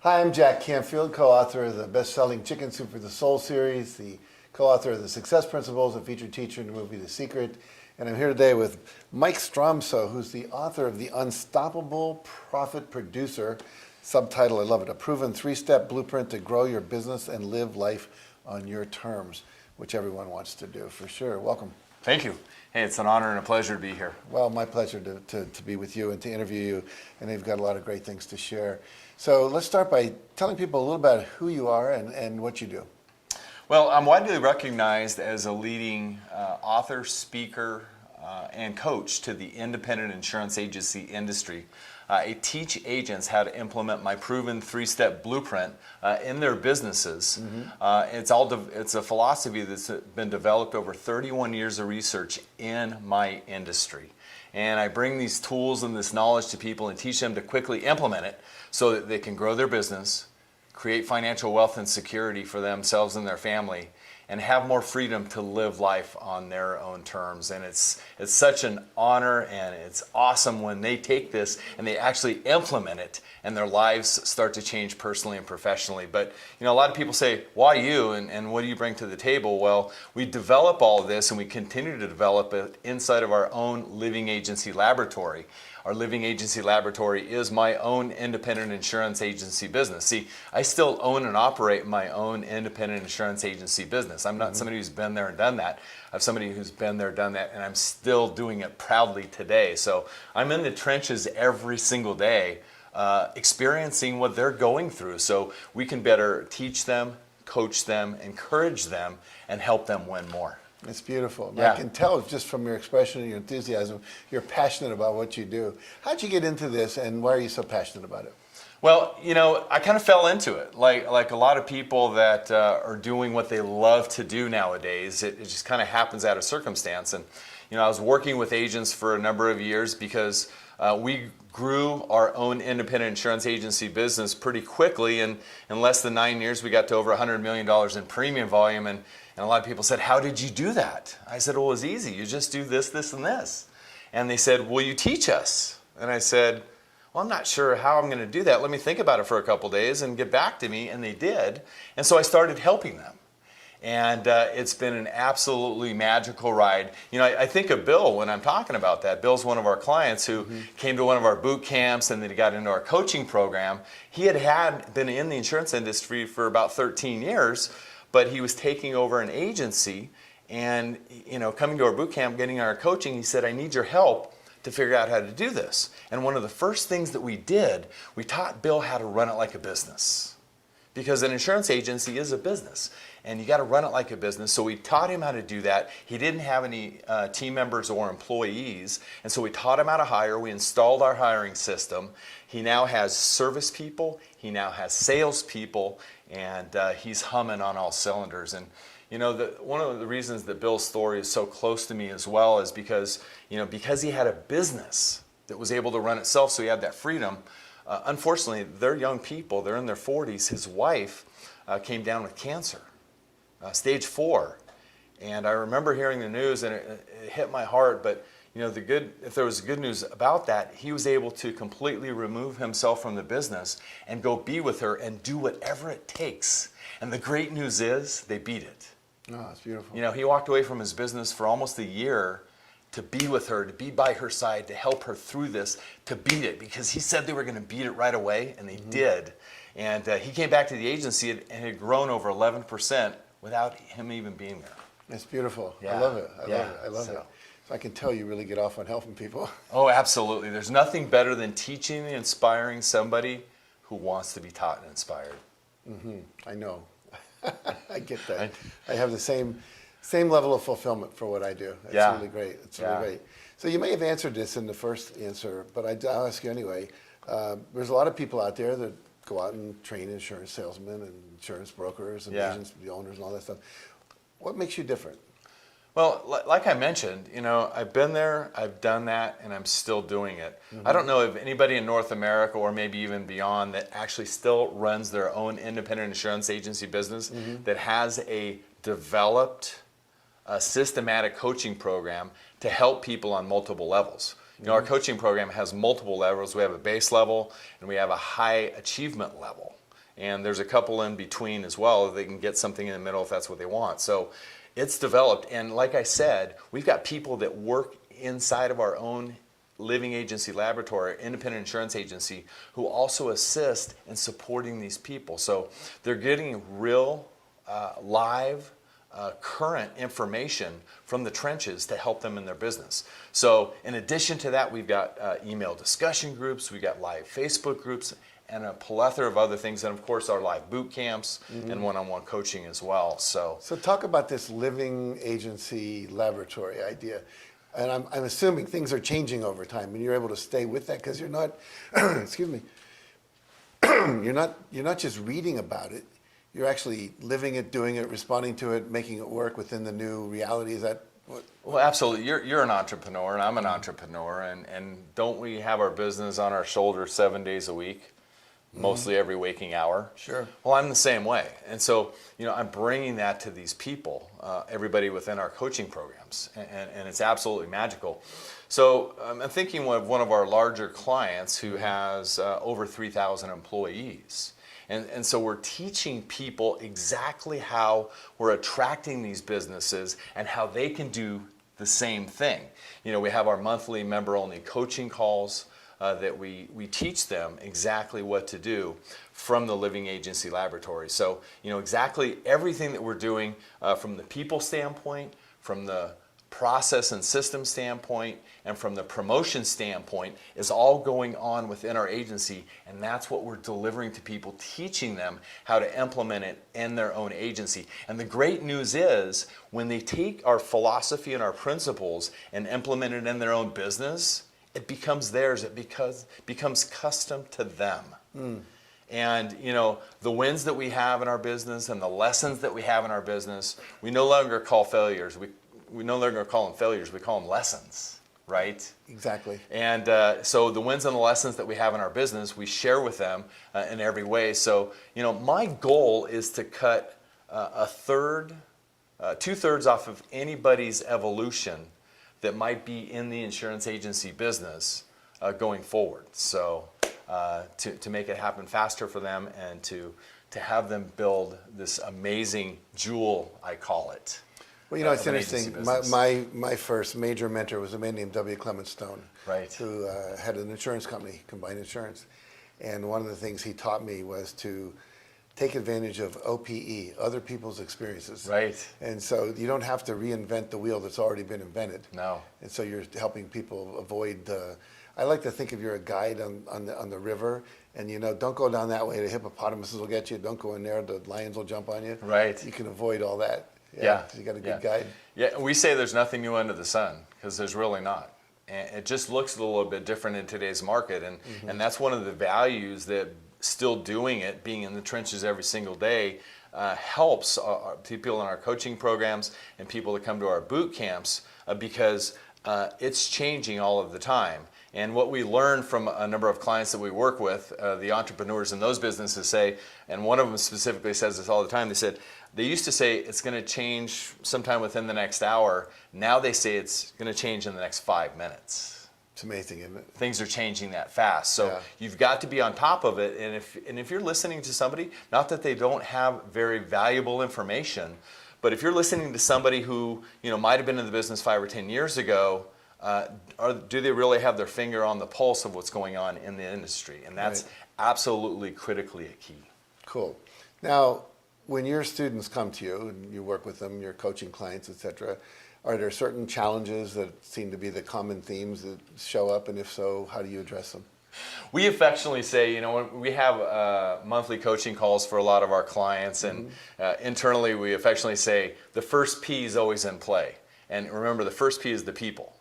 Hi, I'm Jack Canfield, co-author of the best-selling Chicken Soup for the Soul series, the co-author of the Success Principles, a featured teacher in the movie The Secret, and I'm here today with Mike Stromsoe, who's the author of The Unstoppable Profit Producer, subtitle, I love it, a proven three-step blueprint to grow your business and live life on your terms, which everyone wants to do, for sure. Welcome. Thank you. Hey, it's an honor and a pleasure to be here. Well, my pleasure to be with you and to interview you, and they've got a lot of great things to share. So let's start by telling people a little about who you are and what you do. Well, I'm widely recognized as a leading author, speaker, and coach to the independent insurance agency industry. I teach agents how to implement my proven three-step blueprint in their businesses. It's a philosophy that's been developed over 31 years of research in my industry. And I bring these tools and this knowledge to people and teach them to quickly implement it so that they can grow their business, create financial wealth and security for themselves and their family, and have more freedom to live life on their own terms. And it's such an honor, and it's awesome when they take this and they actually implement it and their lives start to change personally and professionally. But you know, a lot of people say, why you and what do you bring to the table? Well, we develop all of this and we continue to develop it inside of our own living agency laboratory. Our living agency laboratory is my own independent insurance agency business. See, I still own and operate my own independent insurance agency business. I'm not somebody who's been there and done that. I'm somebody who's been there, done that, and I'm still doing it proudly today. So I'm in the trenches every single day, experiencing what they're going through so we can better teach them, coach them, encourage them, and help them win more. It's beautiful. Yeah. I can tell just from your expression and your enthusiasm, you're passionate about what you do. How'd you get into this, and why are you so passionate about it? Well, you know, I kind of fell into it. Like a lot of people that are doing what they love to do nowadays, it just kind of happens out of circumstance. And, you know, I was working with agents for a number of years because we grew our own independent insurance agency business pretty quickly. And in less than 9 years, we got to over $100 million in premium volume. And a lot of people said, how did you do that? I said, well, it was easy. You just do this, this, and this. And they said, will you teach us? And I said, well, I'm not sure how I'm going to do that. Let me think about it for a couple days and get back to me. And they did. And so I started helping them. And it's been an absolutely magical ride. You know, I think of Bill when I'm talking about that. Bill's one of our clients who came to one of our boot camps and then he got into our coaching program. He had been in the insurance industry for about 13 years, but he was taking over an agency and, you know, coming to our boot camp, getting our coaching, he said, I need your help to figure out how to do this. And one of the first things that we did, we taught Bill how to run it like a business. Because an insurance agency is a business and you got to run it like a business. So we taught him how to do that. He didn't have any team members or employees. And so we taught him how to hire. We installed our hiring system. He now has service people. He now has sales people. And he's humming on all cylinders. And you know, one of the reasons that Bill's story is so close to me as well is because, you know, because he had a business that was able to run itself, so he had that freedom. Unfortunately, they're young people. They're in their 40s. His wife came down with cancer, stage 4. And I remember hearing the news, and it hit my heart. But you know, if there was good news about that, he was able to completely remove himself from the business and go be with her and do whatever it takes. And the great news is they beat it. Oh, that's beautiful. You know, he walked away from his business for almost a year to be with her, to be by her side, to help her through this, to beat it, because he said they were going to beat it right away, and they did. And he came back to the agency and had grown over 11% without him even being there. It's beautiful. Yeah. I love it. I love So. it. So I can tell you really get off on helping people. Oh, absolutely. There's nothing better than teaching and inspiring somebody who wants to be taught and inspired. I know. I get that. I have the same level of fulfillment for what I do. It's really great. It's really great. So you may have answered this in the first answer, but I'll ask you anyway. There's a lot of people out there that go out and train insurance salesmen and insurance brokers and agents, the owners and all that stuff. What makes you different? Well, like I mentioned, you know, I've been there, I've done that, and I'm still doing it. I don't know if anybody in North America or maybe even beyond that actually still runs their own independent insurance agency business that has a developed, systematic coaching program to help people on multiple levels. You know, our coaching program has multiple levels. We have a base level and we have a high achievement level. and there's a couple in between as well. They can get something in the middle if that's what they want. So it's developed, and like I said, we've got people that work inside of our own living agency laboratory, independent insurance agency, who also assist in supporting these people. So they're getting real, live, current information from the trenches to help them in their business. So in addition to that, we've got email discussion groups, we've got live Facebook groups, and a plethora of other things, and of course our live boot camps and one-on-one coaching as well. So talk about this living agency laboratory idea. And I'm assuming things are changing over time, and you're able to stay with that because you're not, excuse me, you're not just reading about it. You're actually living it, doing it, responding to it, making it work within the new reality. Is that what? Well, absolutely. You're an entrepreneur, and I'm an entrepreneur, and don't we have our business on our shoulders 7 days a week? Mostly every waking hour. Sure. Well, I'm the same way. And so, I'm bringing that to these people, everybody within our coaching programs, and it's absolutely magical. So I'm thinking of one of our larger clients who has over 3,000 employees. And so we're teaching people exactly how we're attracting these businesses and how they can do the same thing. We have our monthly member-only coaching calls. That we teach them exactly what to do from the living agency laboratory. So, exactly everything that we're doing from the people standpoint, from the process and system standpoint, and from the promotion standpoint is all going on within our agency, and that's what we're delivering to people, teaching them how to implement it in their own agency. And the great news is when they take our philosophy and our principles and implement it in their own business, it becomes theirs. It becomes custom to them. And the wins that we have in our business and the lessons that we have in our business, we no longer call failures. We no longer call them failures. We call them lessons, right? Exactly. And so the wins and the lessons that we have in our business, we share with them in every way. So my goal is to cut a third, 2/3 off of anybody's evolution that might be in the insurance agency business going forward. So to make it happen faster for them and to have them build this amazing jewel, I call it. Well, it's interesting. My first major mentor was a man named W. Clement Stone, right, who had an insurance company, Combined Insurance. And one of the things he taught me was to take advantage of OPE, other people's experiences. Right. And so you don't have to reinvent the wheel that's already been invented. No. And so you're helping people avoid I like to think of you're a guide on the river, and don't go down that way. The hippopotamuses will get you. Don't go in there. The lions will jump on you. Right. You can avoid all that. Yeah. You got a good guide. Yeah, we say there's nothing new under the sun because there's really not. And it just looks a little bit different in today's market. And that's one of the values that still doing it, being in the trenches every single day, helps people in our coaching programs and people that come to our boot camps because it's changing all of the time. And what we learned from a number of clients that we work with, the entrepreneurs in those businesses say, and one of them specifically says this all the time, they used to say it's going to change sometime within the next hour. Now they say it's going to change in the next 5 minutes. It's amazing, isn't it? Things are changing that fast. So you've got to be on top of it. And if you're listening to somebody, not that they don't have very valuable information, but if you're listening to somebody who might have been in the business 5 or 10 years ago, do they really have their finger on the pulse of what's going on in the industry? And that's absolutely critically a key. Cool. Now, when your students come to you and you work with them, your coaching clients, etc., are there certain challenges that seem to be the common themes that show up? And if so, how do you address them? We affectionately say, when we have monthly coaching calls for a lot of our clients, and internally we affectionately say the first P is always in play. And remember, the first P is the people.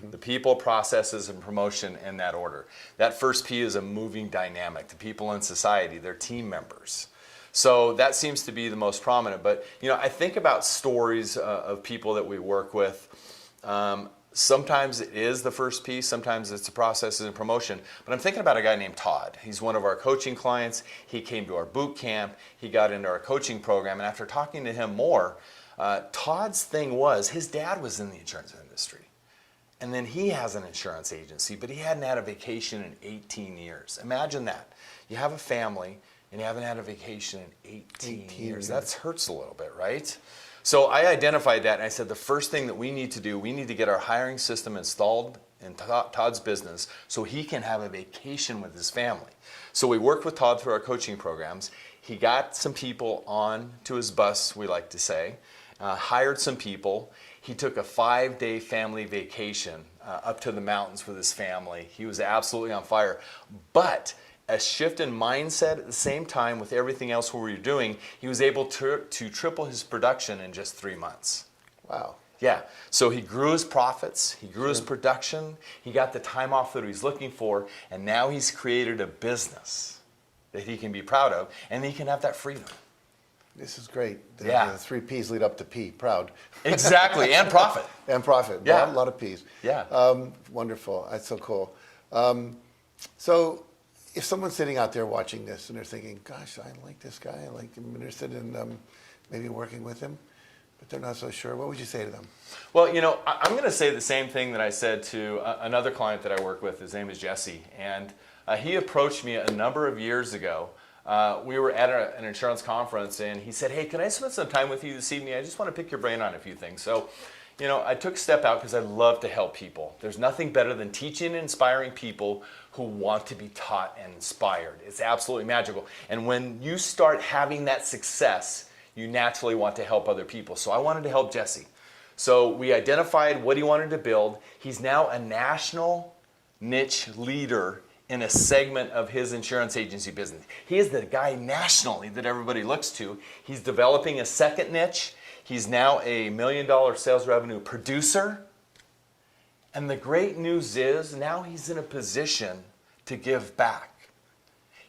The people, processes, and promotion in that order. That first P is a moving dynamic. The people in society, they're team members. So that seems to be the most prominent. But I think about stories of people that we work with. Sometimes it is the first piece, sometimes it's the processes and promotion. But I'm thinking about a guy named Todd. He's one of our coaching clients. He came to our boot camp. He got into our coaching program. And after talking to him more, Todd's thing was his dad was in the insurance industry. And then he has an insurance agency, but he hadn't had a vacation in 18 years. Imagine that. You have a family, and you haven't had a vacation in 18 years. years. That hurts a little bit, right? So I identified that and I said the first thing that we need to do, we need to get our hiring system installed in Todd's business so he can have a vacation with his family. So we worked with Todd through our coaching programs. He got some people on to his bus, we like to say, hired some people. He took a 5-day family vacation up to the mountains with his family. He was absolutely on fire. But a shift in mindset at the same time with everything else we were doing, he was able to triple his production in just 3 months. Wow. Yeah, so he grew his profits, he grew his production, he got the time off that he's looking for, and now he's created a business that he can be proud of, and he can have that freedom. This is great. The 3 P's lead up to P, proud. Exactly, and profit. And profit, Yeah. a lot of P's. Yeah. Wonderful, that's so cool. So if someone's sitting out there watching this and they're thinking, gosh, I like this guy, I'm interested in maybe working with him, but they're not so sure, what would you say to them? Well, you know, I'm going to say the same thing that I said to another client that I work with. His name is Jesse, and he approached me a number of years ago. We were at an insurance conference, and he said, hey, can I spend some time with you this evening? I just want to pick your brain on a few things. So, you know, I took a step out because I love to help people. There's nothing better than teaching and inspiring people who want to be taught and inspired. It's absolutely magical. And when you start having that success, you naturally want to help other people. So I wanted to help Jesse. So we identified what he wanted to build. He's now a national niche leader in a segment of his insurance agency business. He is the guy nationally that everybody looks to. He's developing a second niche. He's now a $1 million sales revenue producer. And the great news is now he's in a position to give back.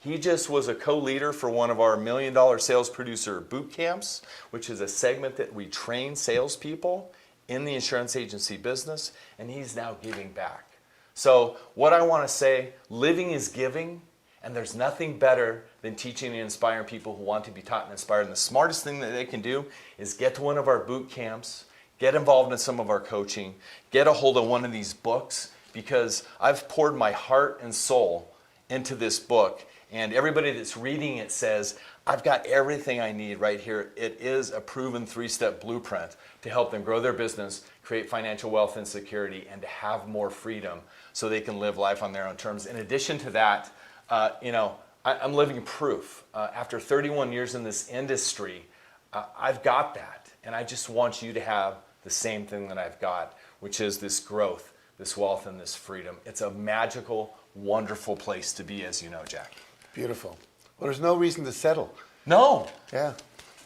He just was a co-leader for one of our $1 million sales producer boot camps, which is a segment that we train salespeople in the insurance agency business, and he's now giving back. So what I want to say, living is giving, and there's nothing better than teaching and inspiring people who want to be taught and inspired. And the smartest thing that they can do is get to one of our boot camps, get involved in some of our coaching, get a hold of one of these books, because I've poured my heart and soul into this book. And everybody that's reading it says, I've got everything I need right here. It is a proven 3-step blueprint to help them grow their business, create financial wealth and security, and to have more freedom so they can live life on their own terms. In addition to that, I'm living proof. After 31 years in this industry, I've got that. And I just want you to have the same thing that I've got, which is this growth, this wealth, and this freedom. It's a magical, wonderful place to be, as you know, Jack. Beautiful. Well, there's no reason to settle. No. Yeah.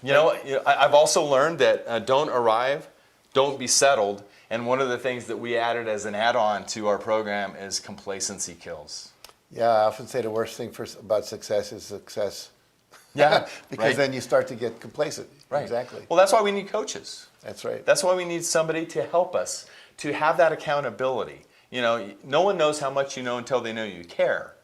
You know, I've also learned that don't arrive, don't be settled. And one of the things that we added as an add-on to our program is complacency kills. Yeah, I often say the worst thing about success is success. Yeah. Because right. then you start to get complacent. Right. Exactly. Well, that's why we need coaches. That's right. That's why we need somebody to help us, to have that accountability. You know, no one knows how much you know until they know you care.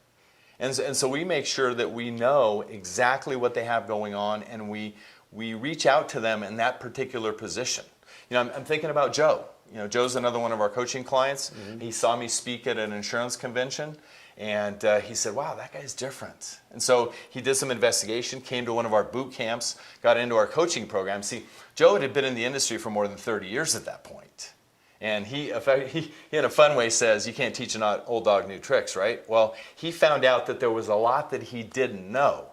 And so we make sure that we know exactly what they have going on, and we reach out to them in that particular position. You know, I'm thinking about Joe. You know, Joe's another one of our coaching clients. Mm-hmm. He saw me speak at an insurance convention, and he said, wow, that guy's different. And so he did some investigation, came to one of our boot camps, got into our coaching program. See, Joe had been in the industry for more than 30 years at that point. And he in a fun way says, you can't teach an old dog new tricks, right? Well, he found out that there was a lot that he didn't know.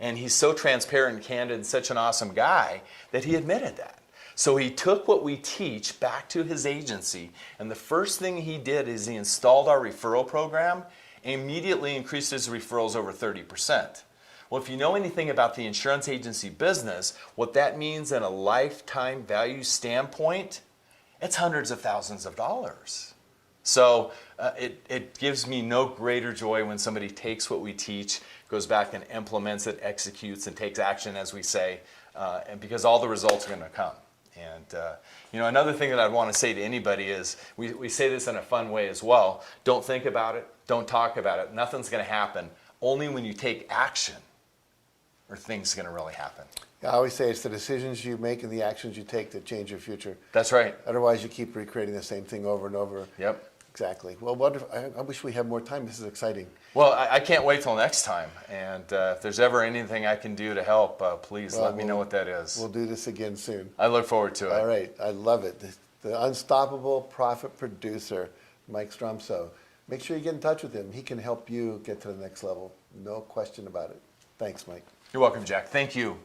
And he's so transparent and candid and such an awesome guy that he admitted that. So he took what we teach back to his agency, and the first thing he did is he installed our referral program and immediately increased his referrals over 30%. Well, if you know anything about the insurance agency business, what that means in a lifetime value standpoint, it's hundreds of thousands of dollars. So it gives me no greater joy when somebody takes what we teach, goes back and implements it, executes, and takes action, as we say, and because all the results are going to come. And another thing that I'd want to say to anybody is, we say this in a fun way as well, don't think about it, don't talk about it, nothing's going to happen. Only when you take action are things going to really happen. I always say it's the decisions you make and the actions you take that change your future. That's right. Otherwise, you keep recreating the same thing over and over. Yep. Exactly. Well, wonderful. I wish we had more time. This is exciting. Well, I can't wait till next time. And if there's ever anything I can do to help, please let me know what that is. We'll do this again soon. I look forward to it. All right. I love it. The unstoppable profit producer, Mike Stromsoe. Make sure you get in touch with him. He can help you get to the next level. No question about it. Thanks, Mike. You're welcome, Jack. Thank you.